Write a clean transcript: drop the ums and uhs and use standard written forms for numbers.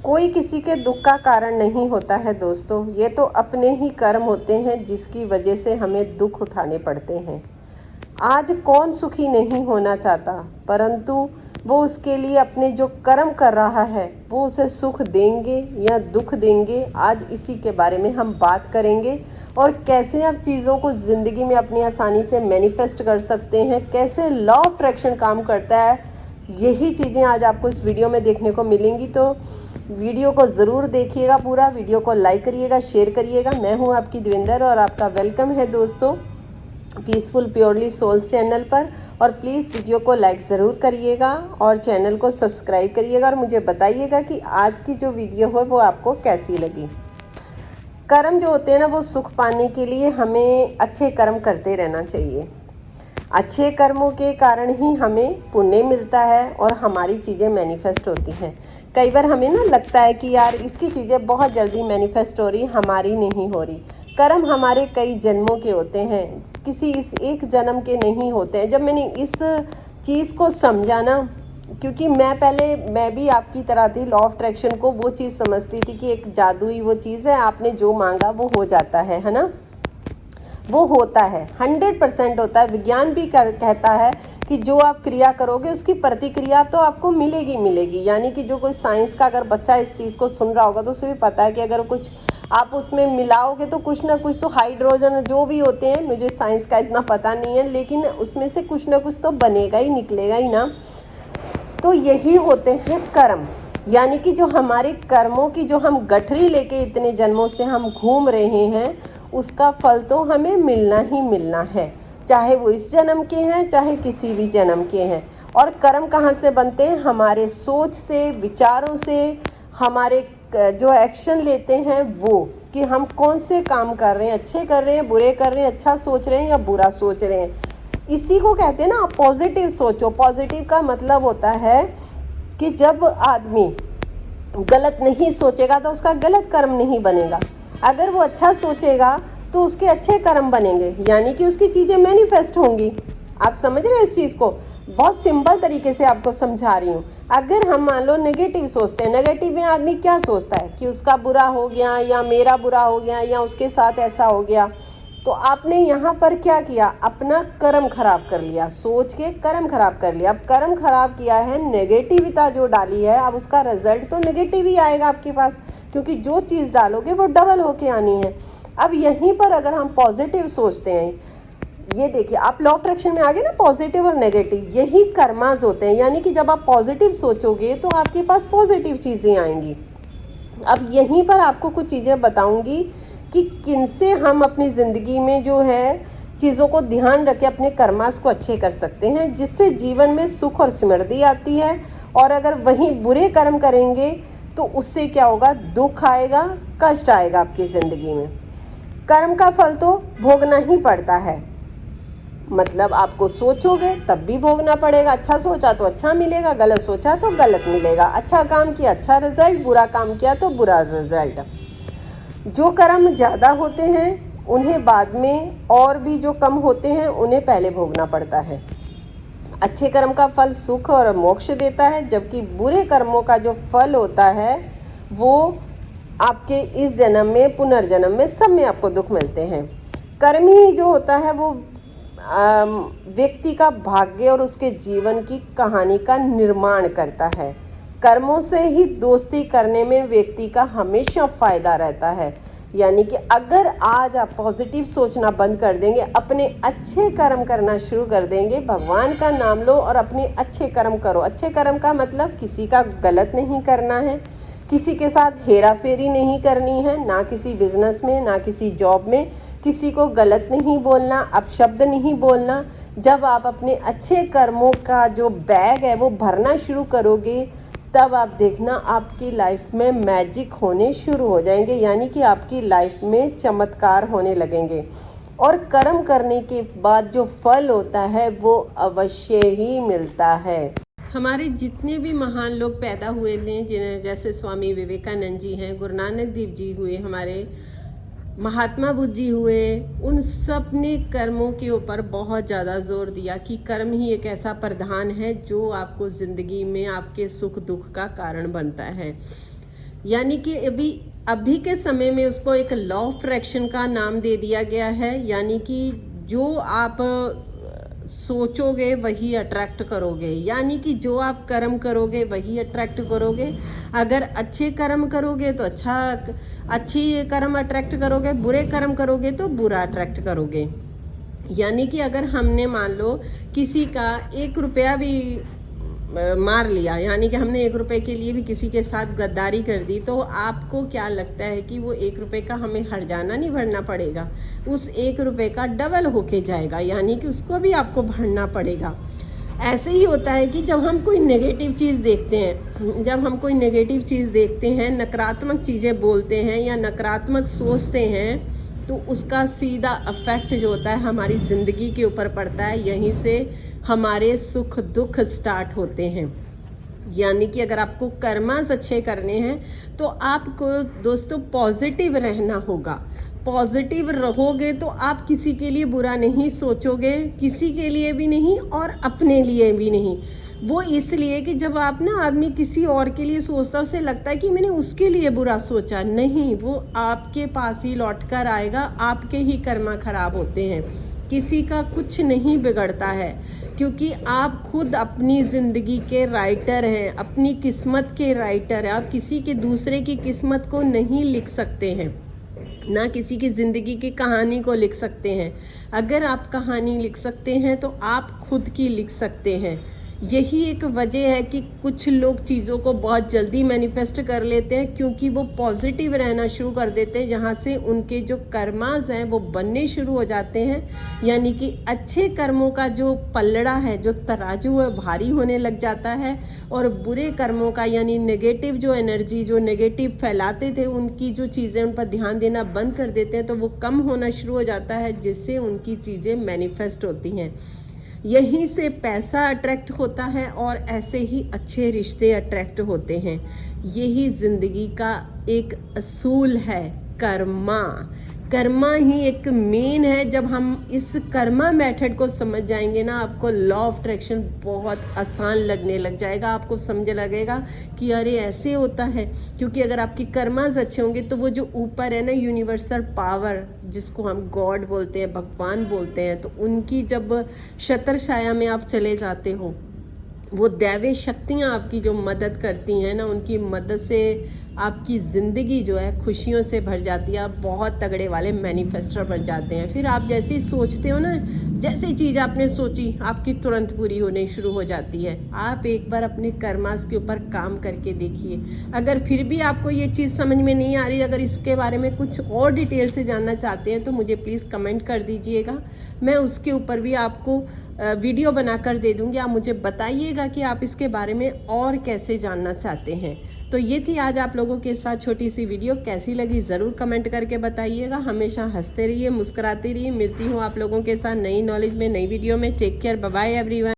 कोई किसी के दुख का कारण नहीं होता है दोस्तों, ये तो अपने ही कर्म होते हैं जिसकी वजह से हमें दुख उठाने पड़ते हैं। आज कौन सुखी नहीं होना चाहता, परंतु वो उसके लिए अपने जो कर्म कर रहा है वो उसे सुख देंगे या दुख देंगे। आज इसी के बारे में हम बात करेंगे और कैसे आप चीज़ों को ज़िंदगी में अपनी आसानी से मैनिफेस्ट कर सकते हैं, कैसे लॉ ऑफ अट्रैक्शन काम करता है, यही चीज़ें आज आपको इस वीडियो में देखने को मिलेंगी। तो वीडियो को ज़रूर देखिएगा, पूरा वीडियो को लाइक करिएगा, शेयर करिएगा। मैं हूँ आपकी देवेंद्र और आपका वेलकम है दोस्तों पीसफुल प्योरली सोल्स चैनल पर। और प्लीज़ वीडियो को लाइक ज़रूर करिएगा और चैनल को सब्सक्राइब करिएगा और मुझे बताइएगा कि आज की जो वीडियो है वो आपको कैसी लगी। कर्म जो होते हैं ना, वो सुख पाने के लिए हमें अच्छे कर्म करते रहना चाहिए। अच्छे कर्मों के कारण ही हमें पुण्य मिलता है और हमारी चीज़ें मैनिफेस्ट होती हैं। कई बार हमें ना लगता है कि यार इसकी चीज़ें बहुत जल्दी मैनिफेस्ट हो रही, हमारी नहीं हो रही। कर्म हमारे कई जन्मों के होते हैं, किसी इस एक जन्म के नहीं होते हैं। जब मैंने इस चीज़ को समझा ना, क्योंकि मैं भी आपकी तरह थी, लॉ ऑफ अट्रैक्शन को वो चीज़ समझती थी कि एक जादुई वो चीज़ है, आपने जो मांगा वो हो जाता है ना। वो होता है, 100% होता है। विज्ञान भी कहता है कि जो आप क्रिया करोगे उसकी प्रतिक्रिया तो आपको मिलेगी मिलेगी। यानी कि जो कोई साइंस का अगर बच्चा इस चीज़ को सुन रहा होगा तो उसे भी पता है कि अगर कुछ आप उसमें मिलाओगे तो कुछ ना कुछ तो हाइड्रोजन जो भी होते हैं, मुझे साइंस का इतना पता नहीं है, लेकिन उसमें से कुछ ना कुछ तो बनेगा ही, निकलेगा ही ना। तो यही होते हैं कर्म। यानी कि जो हमारे कर्मों की जो हम गठरी लेके इतने जन्मों से हम घूम रहे हैं, उसका फल तो हमें मिलना ही मिलना है, चाहे वो इस जन्म के हैं चाहे किसी भी जन्म के हैं। और कर्म कहाँ से बनते हैं? हमारे सोच से, विचारों से, हमारे जो एक्शन लेते हैं वो, कि हम कौन से काम कर रहे हैं, अच्छे कर रहे हैं, बुरे कर रहे हैं, अच्छा सोच रहे हैं या बुरा सोच रहे हैं। इसी को कहते हैं ना आप पॉजिटिव सोचो। पॉजिटिव का मतलब होता है कि जब आदमी गलत नहीं सोचेगा तो उसका गलत कर्म नहीं बनेगा। अगर वो अच्छा सोचेगा तो उसके अच्छे कर्म बनेंगे, यानी कि उसकी चीज़ें मैनिफेस्ट होंगी। आप समझ रहे हैं इस चीज़ को? बहुत सिंपल तरीके से आपको समझा रही हूँ। अगर हम मान लो नेगेटिव सोचते हैं, नेगेटिव में आदमी क्या सोचता है कि उसका बुरा हो गया या मेरा बुरा हो गया या उसके साथ ऐसा हो गया, तो आपने यहाँ पर क्या किया? अपना कर्म खराब कर लिया, सोच के कर्म खराब कर लिया। अब कर्म खराब किया है, नेगेटिविटी जो डाली है, अब उसका रिजल्ट तो नेगेटिव ही आएगा आपके पास, क्योंकि जो चीज़ डालोगे वो डबल होके आनी है। अब यहीं पर अगर हम पॉजिटिव सोचते हैं, ये देखिए आप लॉ ऑफ अट्रैक्शन में आ गए ना, पॉजिटिव और नेगेटिव, यही कर्मास होते हैं। यानी कि जब आप पॉजिटिव सोचोगे तो आपके पास पॉजिटिव चीज़ें आएंगी। अब यहीं पर आपको कुछ चीज़ें बताऊंगी कि किनसे हम अपनी ज़िंदगी में जो है चीज़ों को ध्यान रख के अपने कर्मास को अच्छे कर सकते हैं, जिससे जीवन में सुख और समृद्धि आती है। और अगर वहीं बुरे कर्म करेंगे तो उससे क्या होगा? दुख आएगा, कष्ट आएगा आपकी ज़िंदगी में। कर्म का फल तो भोगना ही पड़ता है, मतलब आपको सोचोगे तब भी भोगना पड़ेगा। अच्छा सोचा तो अच्छा मिलेगा, गलत सोचा तो गलत मिलेगा। अच्छा काम किया अच्छा रिजल्ट, बुरा काम किया तो बुरा रिजल्ट। जो कर्म ज़्यादा होते हैं उन्हें बाद में, और भी जो कम होते हैं उन्हें पहले भोगना पड़ता है। अच्छे कर्म का फल सुख और मोक्ष देता है, जबकि बुरे कर्मों का जो फल होता है वो आपके इस जन्म में, पुनर्जन्म में, सब में आपको दुख मिलते हैं। कर्म ही जो होता है वो व्यक्ति का भाग्य और उसके जीवन की कहानी का निर्माण करता है। कर्मों से ही दोस्ती करने में व्यक्ति का हमेशा फ़ायदा रहता है। यानी कि अगर आज आप पॉजिटिव सोचना बंद कर देंगे, अपने अच्छे कर्म करना शुरू कर देंगे, भगवान का नाम लो और अपने अच्छे कर्म करो। अच्छे कर्म का मतलब किसी का गलत नहीं करना है, किसी के साथ हेरा फेरी नहीं करनी है, ना किसी बिजनेस में, ना किसी जॉब में, किसी को गलत नहीं बोलना, अपशब्द नहीं बोलना। जब आप अपने अच्छे कर्मों का जो बैग है वो भरना शुरू करोगे, तब आप देखना आपकी लाइफ में मैजिक होने शुरू हो जाएंगे, यानी कि आपकी लाइफ में चमत्कार होने लगेंगे। और कर्म करने के बाद जो फल होता है वो अवश्य ही मिलता है। हमारे जितने भी महान लोग पैदा हुए थे, जिन्हें जैसे स्वामी विवेकानंद जी हैं, गुरु नानक देव जी हुए, हमारे महात्मा बुद्ध जी हुए, उन सब ने कर्मों के ऊपर बहुत ज़्यादा जोर दिया कि कर्म ही एक ऐसा प्रधान है जो आपको ज़िंदगी में आपके सुख दुख का कारण बनता है। यानी कि अभी अभी के समय में उसको एक लॉ ऑफ अट्रैक्शन का नाम दे दिया गया है। यानी कि जो आप सोचोगे वही अट्रैक्ट करोगे, यानी कि जो आप कर्म करोगे वही अट्रैक्ट करोगे। अगर अच्छे कर्म करोगे तो अच्छी कर्म अट्रैक्ट करोगे, बुरे कर्म करोगे तो बुरा अट्रैक्ट करोगे। यानी कि अगर हमने मान लो किसी का 1 रुपया भी मार लिया, यानी कि हमने 1 रुपए के लिए भी किसी के साथ गद्दारी कर दी, तो आपको क्या लगता है कि वो 1 रुपए का हमें हर्जाना नहीं भरना पड़ेगा, उस 1 रुपए का डबल होके जाएगा, यानी कि उसको भी आपको भरना पड़ेगा। ऐसे ही होता है कि जब हम कोई नेगेटिव चीज़ देखते हैं, जब हम कोई नेगेटिव चीज़ देखते हैं, नकारात्मक चीज़ें बोलते हैं या नकारात्मक सोचते हैं, तो उसका सीधा अफेक्ट जो होता है हमारी ज़िंदगी के ऊपर पड़ता है। यहीं से हमारे सुख दुख स्टार्ट होते हैं। यानी कि अगर आपको कर्मास अच्छे करने हैं तो आपको दोस्तों पॉजिटिव रहना होगा। पॉजिटिव रहोगे तो आप किसी के लिए बुरा नहीं सोचोगे, किसी के लिए भी नहीं और अपने लिए भी नहीं। वो इसलिए कि जब आप ना आदमी किसी और के लिए सोचता है, उसे लगता है कि मैंने उसके लिए बुरा सोचा, नहीं, वो आपके पास ही लौट कर आएगा। आपके ही कर्मा खराब होते हैं, किसी का कुछ नहीं बिगड़ता है, क्योंकि आप खुद अपनी ज़िंदगी के राइटर हैं, अपनी किस्मत के राइटर हैं। आप किसी के दूसरे की किस्मत को नहीं लिख सकते हैं, ना किसी की ज़िंदगी की कहानी को लिख सकते हैं। अगर आप कहानी लिख सकते हैं तो आप खुद की लिख सकते हैं। यही एक वजह है कि कुछ लोग चीज़ों को बहुत जल्दी मैनिफेस्ट कर लेते हैं, क्योंकि वो पॉजिटिव रहना शुरू कर देते हैं, जहाँ से उनके जो कर्मास हैं वो बनने शुरू हो जाते हैं। यानी कि अच्छे कर्मों का जो पल्लड़ा है, जो तराजू है, भारी होने लग जाता है, और बुरे कर्मों का यानी नेगेटिव जो एनर्जी, जो नेगेटिव फैलाते थे, उनकी जो चीज़ें उन पर ध्यान देना बंद कर देते हैं, तो वो कम होना शुरू हो जाता है, जिससे उनकी चीज़ें मैनिफेस्ट होती हैं। यहीं से पैसा अट्रैक्ट होता है और ऐसे ही अच्छे रिश्ते अट्रैक्ट होते हैं। यही ज़िंदगी का एक असूल है, कर्मा। कर्मा ही एक मेन है। जब हम इस कर्मा मेथड को समझ जाएंगे ना, आपको लॉ ऑफ अट्रैक्शन बहुत आसान लगने लग जाएगा। आपको समझ लगेगा कि अरे ऐसे होता है, क्योंकि अगर आपकी कर्मास अच्छे होंगे तो वो जो ऊपर है ना, यूनिवर्सल पावर, जिसको हम गॉड बोलते हैं, भगवान बोलते हैं, तो उनकी जब छत्र छाया में आप चले जाते हो, वो दैवीय शक्तियाँ आपकी जो मदद करती हैं ना, उनकी मदद से आपकी ज़िंदगी जो है खुशियों से भर जाती है। आप बहुत तगड़े वाले मैनिफेस्टर बन जाते हैं। फिर आप जैसे ही सोचते हो ना, जैसी चीज़ आपने सोची आपकी तुरंत पूरी होने शुरू हो जाती है। आप एक बार अपने कर्मास के ऊपर काम करके देखिए। अगर फिर भी आपको ये चीज़ समझ में नहीं आ रही, अगर इसके बारे में कुछ और डिटेल से जानना चाहते हैं, तो मुझे प्लीज़ कमेंट कर दीजिएगा। मैं उसके ऊपर भी आपको वीडियो बनाकर दे दूँगी। आप मुझे बताइएगा कि आप इसके बारे में और कैसे जानना चाहते हैं। तो ये थी आज आप लोगों के साथ छोटी सी वीडियो। कैसी लगी ज़रूर कमेंट करके बताइएगा। हमेशा हंसते रहिए, मुस्कुराते रहिए। मिलती हूँ आप लोगों के साथ नई नॉलेज में, नई वीडियो में। Take care, bye bye everyone.